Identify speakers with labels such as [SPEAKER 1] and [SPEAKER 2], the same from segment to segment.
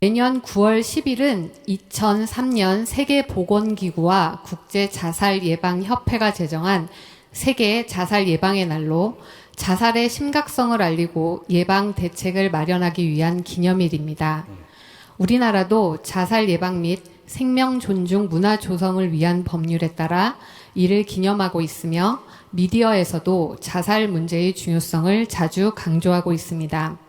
[SPEAKER 1] 매년 9월 10일은 2003년 세계보건기구와 국제자살예방협회가 제정한 세계 자살 예방의 날로 자살의 심각성을 알리고 예방 대책을 마련하기 위한 기념일입니다. 우리나라도 자살 예방 및 생명 존중 문화 조성을 위한 법률에 따라 이를 기념하고 있으며 미디어에서도 자살 문제의 중요성을 자주 강조하고 있습니다.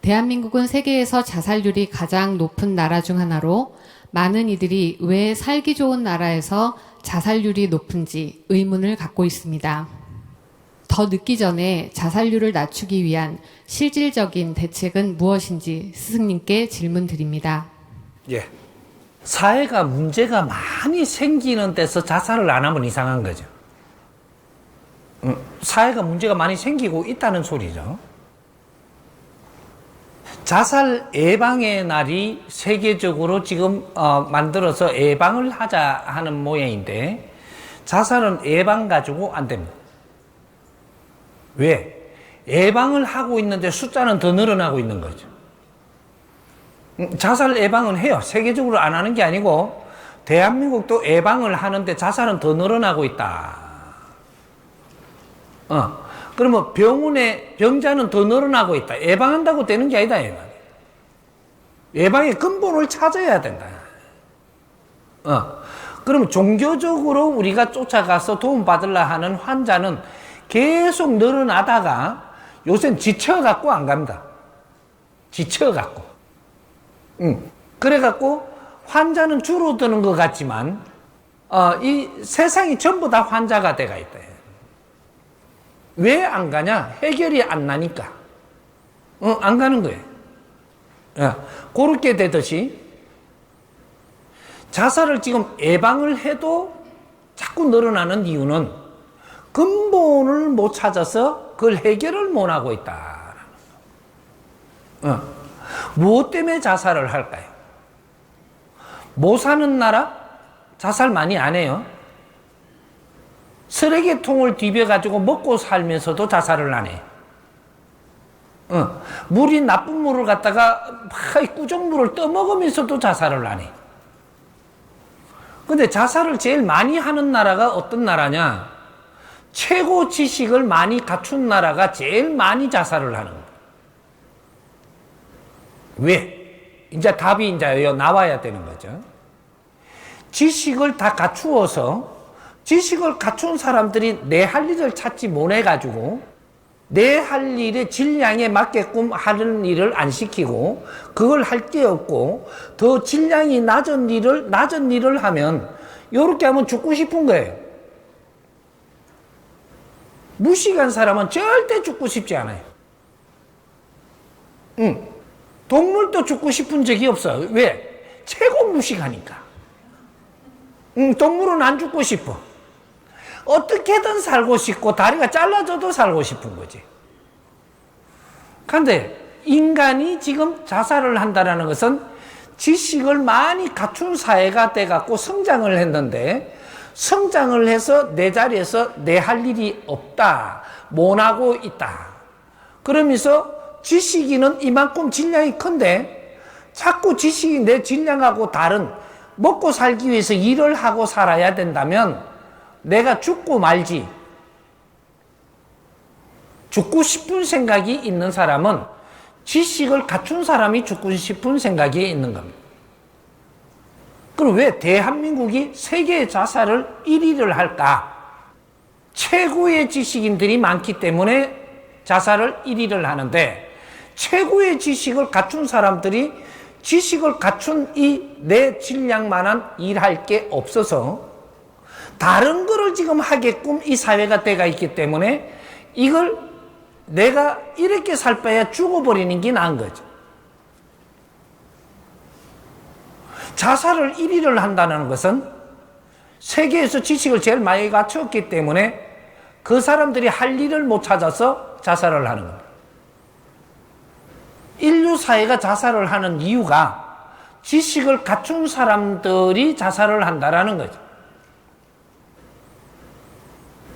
[SPEAKER 1] 대한민국은 세계에서 자살률이 가장 높은 나라 중 하나로 많은 이들이 왜 살기 좋은 나라에서 자살률이 높은지 의문을 갖고 있습니다. 더 늦기 전에 자살률을 낮추기 위한 실질적인 대책은 무엇인지 스승님께 질문드립니다.
[SPEAKER 2] 예. 사회가 문제가 많이 생기는 데서 자살을 안 하면 이상한 거죠. 사회가 문제가 많이 생기고 있다는 소리죠. 자살 예방의 날이 세계적으로 지금 만들어서 예방을 하자 하는 모양인데 자살은 예방 가지고 안 됩니다. 왜? 예방을 하고 있는데 숫자는 더 늘어나고 있는 거죠. 자살 예방은 해요. 세계적으로 안 하는 게 아니고 대한민국도 예방을 하는데 자살은 더 늘어나고 있다. 그러면 병원에 병자는 더 늘어나고 있다. 예방한다고 되는 게 아니다. 예방의 근본을 찾아야 된다. 그러면 종교적으로 우리가 쫓아가서 도움받으려 하는 환자는 계속 늘어나다가 요새는 지쳐갖고 안 갑니다. 지쳐갖고. 그래갖고 환자는 줄어드는 것 같지만 이 세상이 전부 다 환자가 돼가 있다. 왜 안 가냐? 해결이 안 나니까. 안 가는 거예요. 그렇게 되듯이 자살을 지금 예방을 해도 자꾸 늘어나는 이유는 근본을 못 찾아서 그걸 해결을 못 하고 있다. 무엇 때문에 자살을 할까요? 못 사는 나라? 자살 많이 안 해요. 쓰레기통을 뒤벼가지고 먹고 살면서도 자살을 안 해. 물이 나쁜 물을 갖다가 꾸정물을 떠먹으면서도 자살을 안 해. 근데 자살을 제일 많이 하는 나라가 어떤 나라냐? 최고 지식을 많이 갖춘 나라가 제일 많이 자살을 하는 거예요. 왜? 이제 답이 이제 나와야 되는 거죠. 지식을 다 갖추어서 지식을 갖춘 사람들이 내 할 일을 찾지 못해가지고 내 할 일의 질량에 맞게끔 하는 일을 안 시키고 그걸 할 게 없고 더 질량이 낮은 일을 하면 요렇게 하면 죽고 싶은 거예요. 무식한 사람은 절대 죽고 싶지 않아요. 동물도 죽고 싶은 적이 없어. 왜? 최고 무식하니까. 동물은 안 죽고 싶어. 어떻게든 살고 싶고 다리가 잘라져도 살고 싶은 거지. 그런데 인간이 지금 자살을 한다는 것은 지식을 많이 갖춘 사회가 돼갖고 성장을 했는데 성장을 해서 내 자리에서 내 할 일이 없다. 못하고 있다. 그러면서 지식인은 이만큼 질량이 큰데 자꾸 지식이 내 질량하고 다른 먹고 살기 위해서 일을 하고 살아야 된다면 내가 죽고 말지. 죽고 싶은 생각이 있는 사람은 지식을 갖춘 사람이 죽고 싶은 생각이 있는 겁니다. 그럼 왜 대한민국이 세계 자살을 1위를 할까? 최고의 지식인들이 많기 때문에 자살을 1위를 하는데 최고의 지식을 갖춘 사람들이 지식을 갖춘 이 내 질량만한 일할 게 없어서 다른 거를 지금 하게끔 이 사회가 돼가 있기 때문에 이걸 내가 이렇게 살 바에야 죽어버리는 게 나은 거죠. 자살을 1위를 한다는 것은 세계에서 지식을 제일 많이 갖췄기 때문에 그 사람들이 할 일을 못 찾아서 자살을 하는 겁니다. 인류 사회가 자살을 하는 이유가 지식을 갖춘 사람들이 자살을 한다라는 거죠.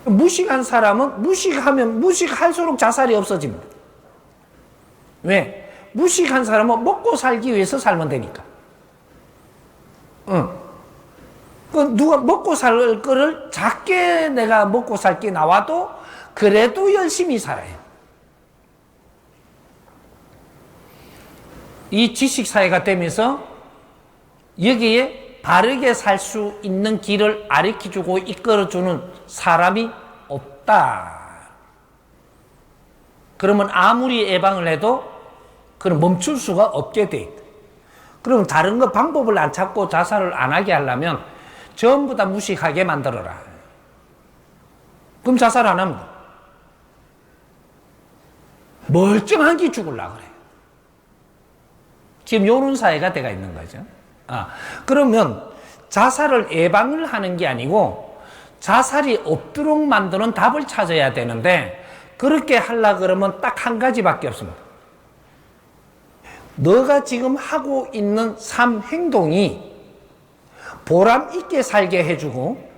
[SPEAKER 2] 무식한 사람은 무식하면 무식할수록 자살이 없어집니다. 왜? 무식한 사람은 먹고 살기 위해서 살면 되니까. 그 누가 먹고 살 거를 작게 내가 먹고 살게 나와도 그래도 열심히 살아요. 이 지식사회가 되면서 여기에 바르게 살 수 있는 길을 가르쳐주고 이끌어주는 사람이 없다. 그러면 아무리 예방을 해도 그럼 멈출 수가 없게 돼 있다. 그럼 다른 거 방법을 안 찾고 자살을 안 하게 하려면 전부 다 무식하게 만들어라. 그럼 자살 안 합니다. 멀쩡하게 죽으려고 그래. 지금 요런 사회가 돼가 있는 거죠. 그러면 자살을 예방을 하는 게 아니고 자살이 없도록 만드는 답을 찾아야 되는데 그렇게 하려고 그러면 딱 한 가지밖에 없습니다. 너가 지금 하고 있는 삶 행동이 보람 있게 살게 해주고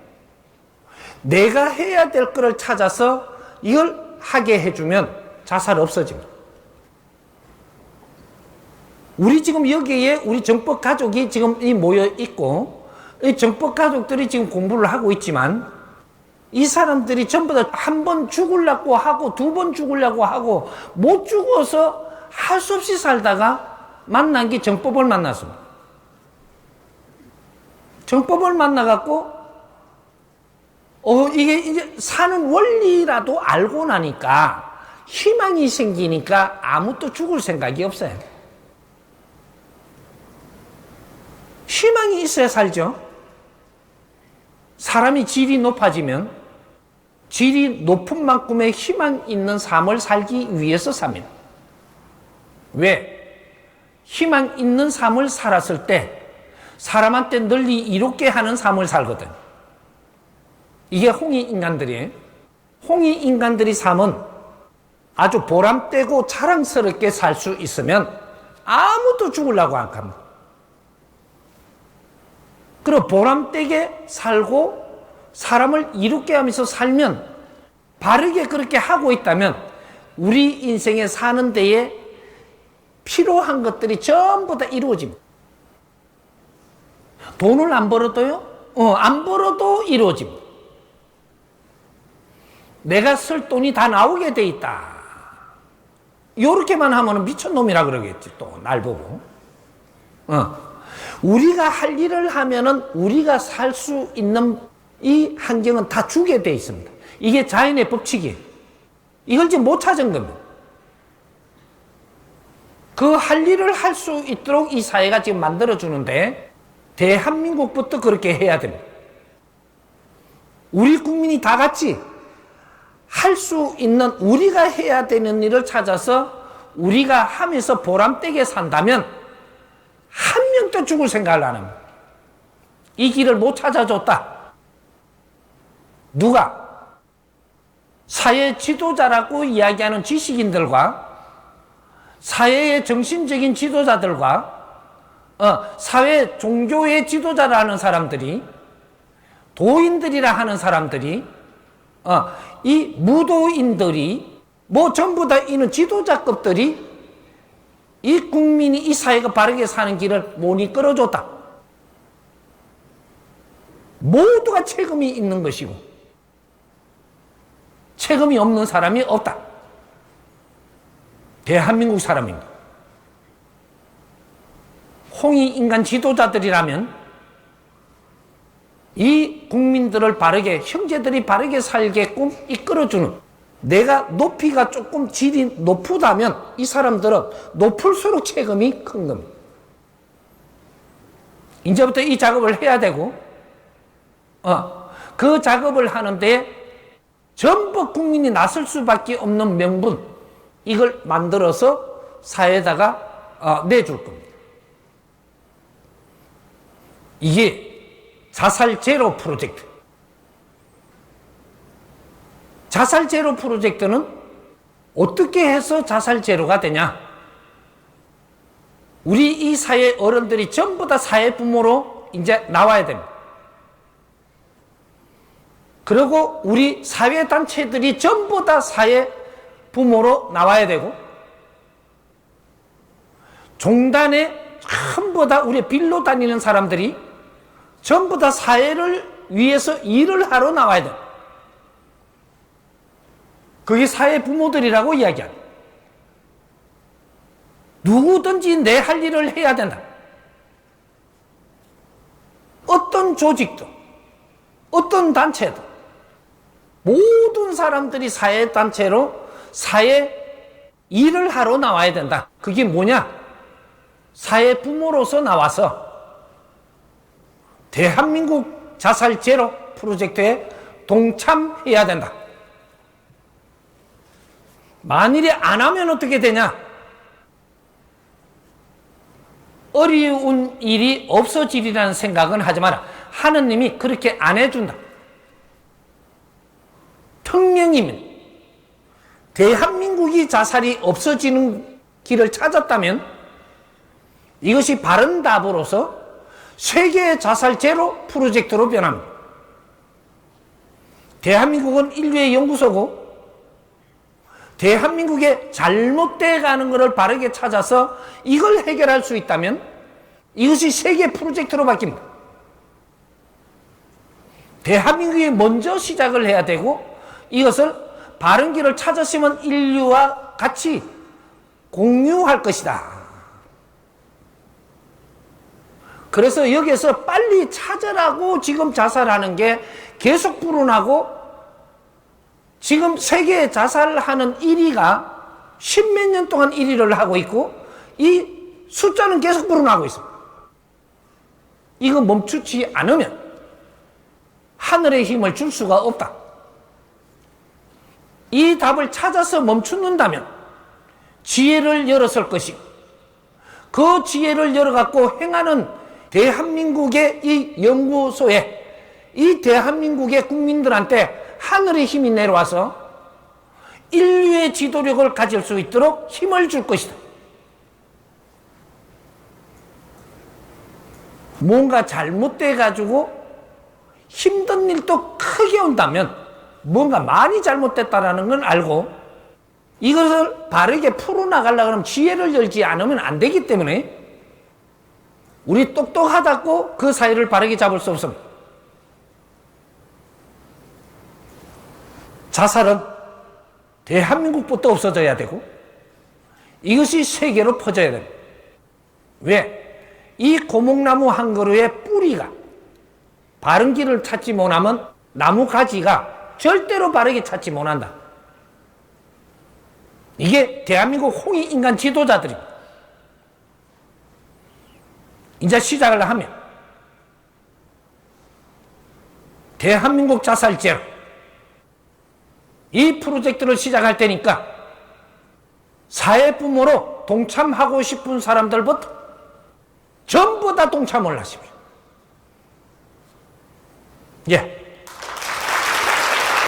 [SPEAKER 2] 내가 해야 될 거를 찾아서 이걸 하게 해주면 자살 없어집니다. 우리 지금 여기에 우리 정법 가족이 지금 모여 있고 이 정법 가족들이 지금 공부를 하고 있지만 이 사람들이 전부 다 한 번 죽으려고 하고 두 번 죽으려고 하고 못 죽어서 할 수 없이 살다가 만난 게 정법을 만났습니다. 정법을 만나갖고 이게 이제 사는 원리라도 알고 나니까 희망이 생기니까 아무도 죽을 생각이 없어요. 희망이 있어야 살죠. 사람이 질이 높아지면 질이 높은 만큼의 희망 있는 삶을 살기 위해서 삽니다. 왜? 희망 있는 삶을 살았을 때 사람한테 널리 이롭게 하는 삶을 살거든. 이게 홍익인간들이에요. 홍익인간들이 삶은 아주 보람되고 자랑스럽게 살 수 있으면 아무도 죽으려고 안 합니다. 그리고 보람되게 살고 사람을 이롭게 하면서 살면 바르게 그렇게 하고 있다면 우리 인생에 사는 데에 필요한 것들이 전부 다 이루어집니다. 돈을 안 벌어도요? 안 벌어도 이루어집니다. 내가 쓸 돈이 다 나오게 돼 있다. 요렇게만 하면 미친놈이라 그러겠지, 또, 날 보고. 우리가 할 일을 하면은 우리가 살 수 있는 이 환경은 다 주게 돼 있습니다. 이게 자연의 법칙이에요. 이걸 지금 못 찾은 겁니다. 그 할 일을 할 수 있도록 이 사회가 지금 만들어주는데 대한민국부터 그렇게 해야 됩니다. 우리 국민이 다 같이 할 수 있는 우리가 해야 되는 일을 찾아서 우리가 하면서 보람되게 산다면 한 명도 죽을 생각을 안 합니다. 이 길을 못 찾아줬다. 누가? 사회 지도자라고 이야기하는 지식인들과 사회의 정신적인 지도자들과 사회 종교의 지도자라는 사람들이 도인들이라 하는 사람들이 이 무도인들이 뭐 전부 다 이는 지도자급들이 이 국민이 이 사회가 바르게 사는 길을 못 이끌어줬다. 모두가 책임이 있는 것이고 책임이 없는 사람이 없다. 대한민국 사람입니다. 홍익인간 지도자들이라면 이 국민들을 바르게, 형제들이 바르게 살게끔 이끌어주는, 내가 높이가 조금 질이 높다면 이 사람들은 높을수록 책임이 큰 겁니다. 이제부터 이 작업을 해야 되고 그 작업을 하는데 전부 국민이 나설 수밖에 없는 명분, 이걸 만들어서 사회에다가 내줄 겁니다. 이게 자살 제로 프로젝트. 자살 제로 프로젝트는 어떻게 해서 자살 제로가 되냐? 우리 이 사회 어른들이 전부 다 사회 부모로 이제 나와야 됩니다. 그리고 우리 사회 단체들이 전부 다 사회 부모로 나와야 되고, 종단에 전부 다 우리 빌로 다니는 사람들이 전부 다 사회를 위해서 일을 하러 나와야 돼. 그게 사회 부모들이라고 이야기합니다. 누구든지 내 할 일을 해야 된다. 어떤 조직도, 어떤 단체도, 모든 사람들이 사회단체로 사회 일을 하러 나와야 된다. 그게 뭐냐? 사회 부모로서 나와서 대한민국 자살 제로 프로젝트에 동참해야 된다. 만일에 안 하면 어떻게 되냐? 어려운 일이 없어지리라는 생각은 하지 마라. 하느님이 그렇게 안 해준다. 특명이면 대한민국이 자살이 없어지는 길을 찾았다면 이것이 바른 답으로서 세계 자살 제로 프로젝트로 변합니다. 대한민국은 인류의 연구소고 대한민국의 잘못돼 가는 것을 바르게 찾아서 이걸 해결할 수 있다면 이것이 세계 프로젝트로 바뀝니다. 대한민국이 먼저 시작을 해야 되고 이것을 바른 길을 찾았으면 인류와 같이 공유할 것이다. 그래서 여기에서 빨리 찾으라고 지금 자살하는 게 계속 불어나고 지금 세계 자살하는 1위가 10몇 년 동안 1위를 하고 있고 이 숫자는 계속 불어나고 있습니다. 이거 멈추지 않으면 하늘의 힘을 줄 수가 없다. 이 답을 찾아서 멈춘다면 지혜를 열었을 것이고 그 지혜를 열어갖고 행하는 대한민국의 이 연구소에 이 대한민국의 국민들한테 하늘의 힘이 내려와서 인류의 지도력을 가질 수 있도록 힘을 줄 것이다. 뭔가 잘못돼가지고 힘든 일도 크게 온다면 뭔가 많이 잘못됐다라는 건 알고 이것을 바르게 풀어나가려고 하면 지혜를 열지 않으면 안 되기 때문에 우리 똑똑하다고 그 사이를 바르게 잡을 수 없습니다. 자살은 대한민국부터 없어져야 되고 이것이 세계로 퍼져야 됩니다. 왜? 이 고목나무 한 그루의 뿌리가 바른 길을 찾지 못하면 나무 가지가 절대로 바르게 찾지 못한다. 이게 대한민국 홍익인간 지도자들입니다. 이제 시작을 하면 대한민국 자살제로 이 프로젝트를 시작할 테니까 사회부모로 동참하고 싶은 사람들부터 전부 다 동참을 하십시오. 예.